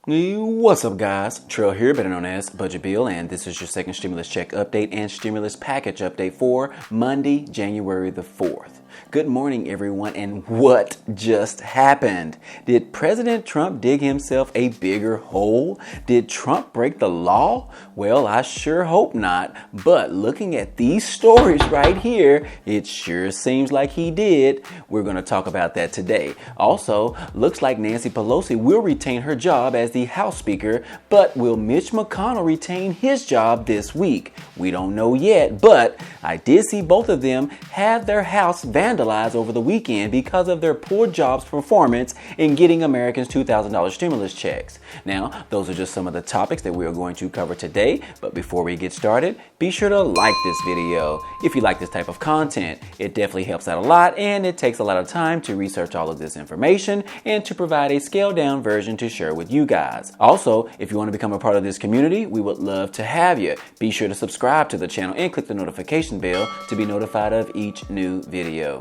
What's up, guys? Trill here, better known as Budget Bill, and this is your second stimulus check update and stimulus package update for Monday, January the 4th. Good morning, everyone, and what just happened? Did President Trump dig himself a bigger hole? Did Trump break the law? Well, I sure hope not, but looking at these stories right here, it sure seems like he did. We're going to talk about that today. Also, looks like Nancy Pelosi will retain her job as the House Speaker, but will Mitch McConnell retain his job this week? We don't know yet, but I did see both of them have their house vandalized over the weekend because of their poor job's performance in getting Americans $2,000 stimulus checks. Now, those are just some of the topics that we are going to cover today, but before we get started, be sure to like this video. If you like this type of content, it definitely helps out a lot, and it takes a lot of time to research all of this information and to provide a scaled down version to share with you guys. Also, if you want to become a part of this community, we would love to have you. Be sure to subscribe to the channel and click the notification bell to be notified of each new video.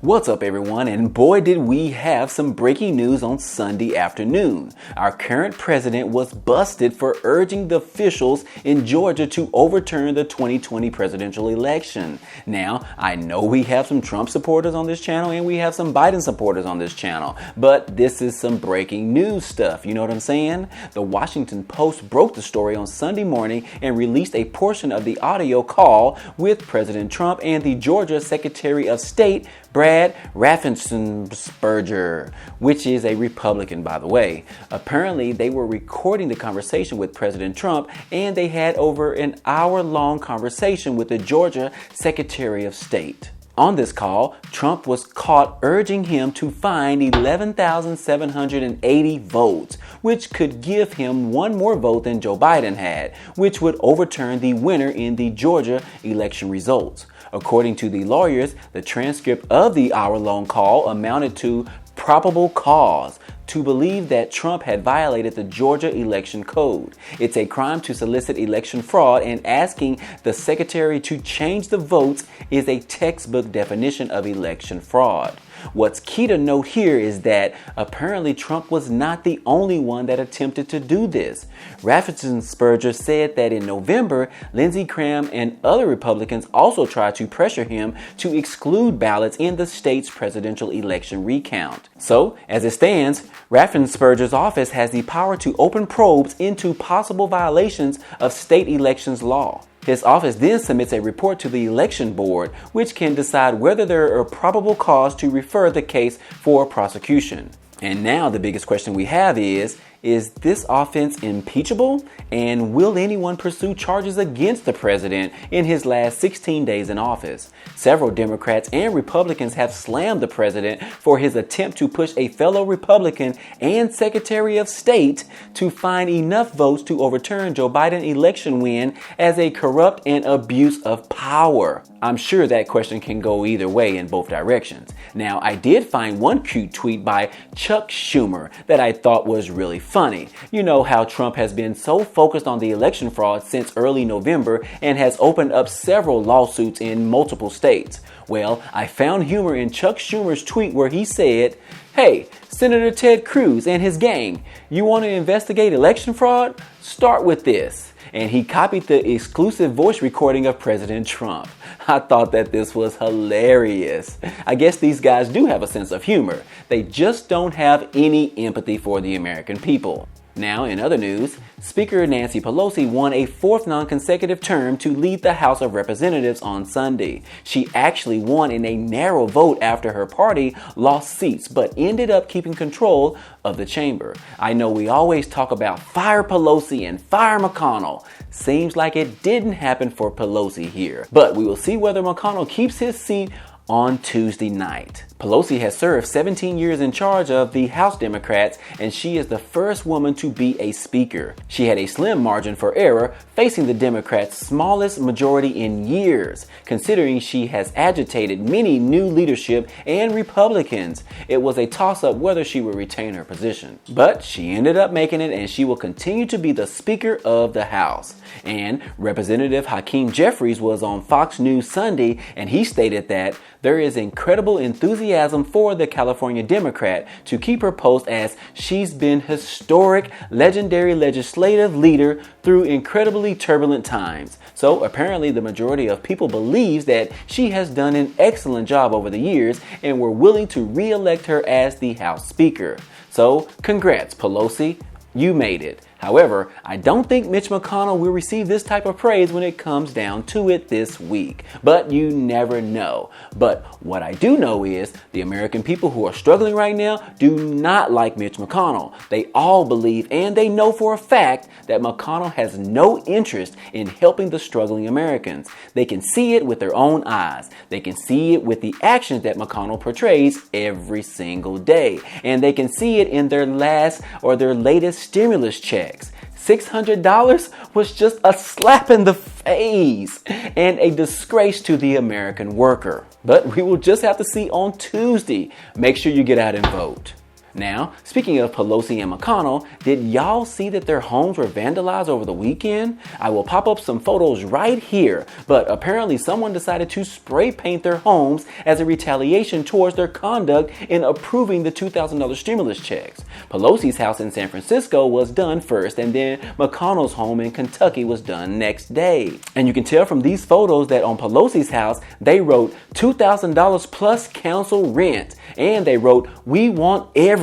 What's up, everyone, and boy did we have some breaking news on Sunday afternoon. Our current president was busted for urging the officials in Georgia to overturn the 2020 presidential election. Now, I know we have some Trump supporters on this channel and we have some Biden supporters on this channel, but this is some breaking news stuff, you know what I'm saying? The Washington Post broke the story on Sunday morning and released a portion of the audio call with President Trump and the Georgia Secretary of State, Brad Raffensperger, which is a Republican, by the way. Apparently, they were recording the conversation with President Trump, and they had over an hour-long conversation with the Georgia Secretary of State. On this call, Trump was caught urging him to find 11,780 votes, which could give him one more vote than Joe Biden had, which would overturn the winner in the Georgia election results. According to the lawyers, the transcript of the hour-long call amounted to probable cause to believe that Trump had violated the Georgia election code. It's a crime to solicit election fraud, and asking the secretary to change the votes is a textbook definition of election fraud. What's key to note here is that apparently Trump was not the only one that attempted to do this. Raffensperger said that in November, Lindsey Graham and other Republicans also tried to pressure him to exclude ballots in the state's presidential election recount. So, as it stands, Raffensperger's office has the power to open probes into possible violations of state elections law. His office then submits a report to the election board, which can decide whether there are probable cause to refer the case for prosecution. And now the biggest question we have is this offense impeachable? And will anyone pursue charges against the president in his last 16 days in office? Several Democrats and Republicans have slammed the president for his attempt to push a fellow Republican and Secretary of State to find enough votes to overturn Joe Biden's election win as a corrupt and abuse of power. I'm sure that question can go either way in both directions. Now, I did find one cute tweet by Chuck Schumer that I thought was really funny. You know how Trump has been so focused on the election fraud since early November and has opened up several lawsuits in multiple states. Well, I found humor in Chuck Schumer's tweet where he said, "Hey, Senator Ted Cruz and his gang, you want to investigate election fraud? Start with this." And he copied the exclusive voice recording of President Trump. I thought that this was hilarious. I guess these guys do have a sense of humor. They just don't have any empathy for the American people. Now, in other news, Speaker Nancy Pelosi won a fourth non-consecutive term to lead the House of Representatives on Sunday. She actually won in a narrow vote after her party lost seats, but ended up keeping control of the chamber. I know we always talk about fire Pelosi and fire McConnell. Seems like it didn't happen for Pelosi here, but we will see whether McConnell keeps his seat on Tuesday night. Pelosi has served 17 years in charge of the House Democrats, and she is the first woman to be a speaker. She had a slim margin for error, facing the Democrats' smallest majority in years, considering she has agitated many new leadership and Republicans. It was a toss-up whether she would retain her position. But she ended up making it, and she will continue to be the Speaker of the House. And Representative Hakeem Jeffries was on Fox News Sunday, and he stated that there is incredible enthusiasm for the California Democrat to keep her post, as she's been historic, legendary legislative leader through incredibly turbulent times. So apparently the majority of people believes that she has done an excellent job over the years and were willing to re-elect her as the House Speaker. So congrats, Pelosi, you made it. However, I don't think Mitch McConnell will receive this type of praise when it comes down to it this week. But you never know. But what I do know is the American people who are struggling right now do not like Mitch McConnell. They all believe and they know for a fact that McConnell has no interest in helping the struggling Americans. They can see it with their own eyes. They can see it with the actions that McConnell portrays every single day. And they can see it in their latest stimulus check. $600 was just a slap in the face and a disgrace to the American worker. But we will just have to see on Tuesday. Make sure you get out and vote. Now, speaking of Pelosi and McConnell, did y'all see that their homes were vandalized over the weekend? I will pop up some photos right here, but apparently someone decided to spray paint their homes as a retaliation towards their conduct in approving the $2,000 stimulus checks. Pelosi's house in San Francisco was done first, and then McConnell's home in Kentucky was done next day. And you can tell from these photos that on Pelosi's house, they wrote $2,000 plus council rent, and they wrote, "We want everything."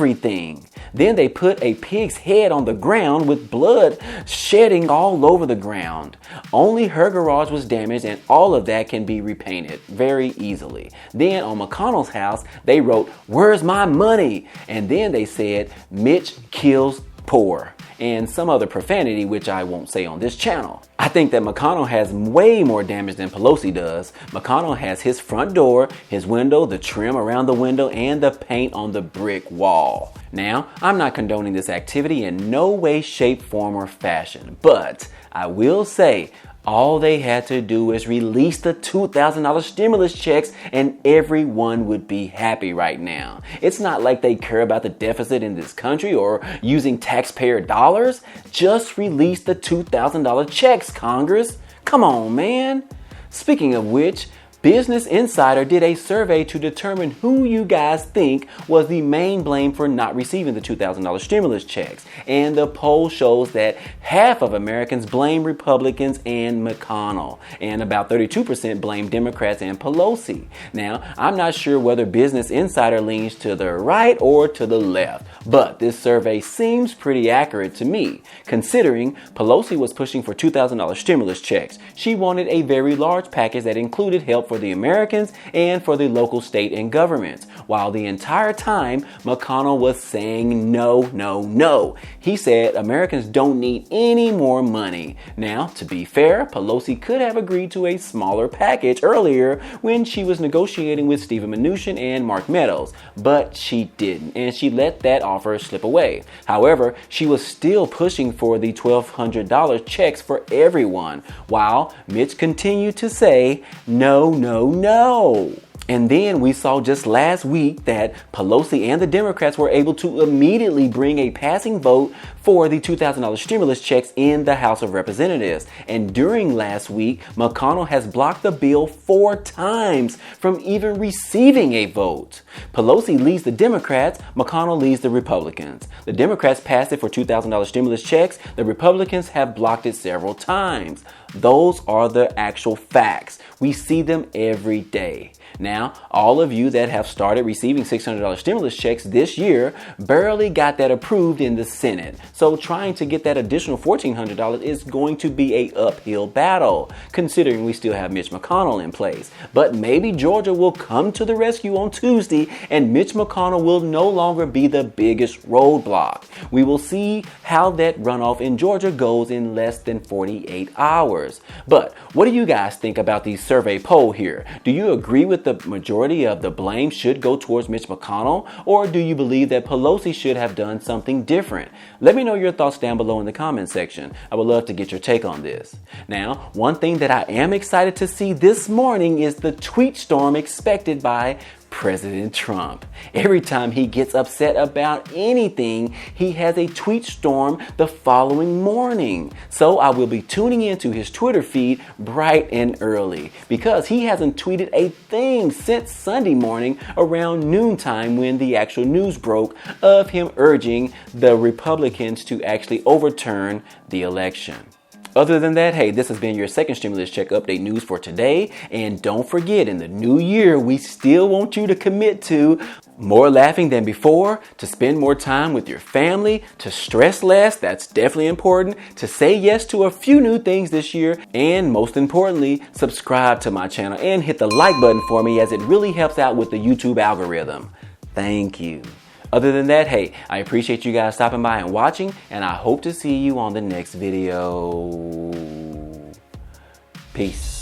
Then they put a pig's head on the ground with blood shedding all over the ground. Only her garage was damaged, and all of that can be repainted very easily. Then on McConnell's house, they wrote, "Where's my money?" And then they said, "Mitch kills poor," and some other profanity, which I won't say on this channel. I think that McConnell has way more damage than Pelosi does. McConnell has his front door, his window, the trim around the window, and the paint on the brick wall. Now, I'm not condoning this activity in no way, shape, form, or fashion, but I will say, all they had to do is release the $2,000 stimulus checks and everyone would be happy right now. It's not like they care about the deficit in this country or using taxpayer dollars. Just release the $2,000 checks, Congress. Come on, man. Speaking of which, Business Insider did a survey to determine who you guys think was the main blame for not receiving the $2,000 stimulus checks. And the poll shows that half of Americans blame Republicans and McConnell, and about 32% blame Democrats and Pelosi. Now, I'm not sure whether Business Insider leans to the right or to the left, but this survey seems pretty accurate to me, considering Pelosi was pushing for $2,000 stimulus checks. She wanted a very large package that included help for the Americans and for the local, state, and governments, while the entire time McConnell was saying no, no, no. He said Americans don't need any more money. Now, to be fair, Pelosi could have agreed to a smaller package earlier when she was negotiating with Steven Mnuchin and Mark Meadows, but she didn't, and she let that offer slip away. However, she was still pushing for the $1,200 checks for everyone, while Mitch continued to say no, no, no. And then we saw just last week that Pelosi and the Democrats were able to immediately bring a passing vote for the $2,000 stimulus checks in the House of Representatives. And during last week, McConnell has blocked the bill 4 times from even receiving a vote. Pelosi leads the Democrats, McConnell leads the Republicans. The Democrats passed it for $2,000 stimulus checks. The Republicans have blocked it several times. Those are the actual facts. We see them every day. Now, all of you that have started receiving $600 stimulus checks this year barely got that approved in the Senate. So trying to get that additional $1,400 is going to be an uphill battle, considering we still have Mitch McConnell in place. But maybe Georgia will come to the rescue on Tuesday and Mitch McConnell will no longer be the biggest roadblock. We will see how that runoff in Georgia goes in less than 48 hours. But what do you guys think about the survey poll here? Do you agree with the majority of the blame should go towards Mitch McConnell, or do you believe that Pelosi should have done something different? Let me know your thoughts down below in the comment section. I would love to get your take on this. Now, one thing that I am excited to see this morning is the tweet storm expected by President Trump. Every time he gets upset about anything, he has a tweet storm the following morning. So I will be tuning into his Twitter feed bright and early because he hasn't tweeted a thing since Sunday morning around noontime when the actual news broke of him urging the Republicans to actually overturn the election. Other than that, hey, this has been your second stimulus check update news for today. And don't forget, in the new year, we still want you to commit to more laughing than before, to spend more time with your family, to stress less, that's definitely important, to say yes to a few new things this year, and most importantly, subscribe to my channel and hit the like button for me as it really helps out with the YouTube algorithm. Thank you. Other than that, hey, I appreciate you guys stopping by and watching, and I hope to see you on the next video. Peace.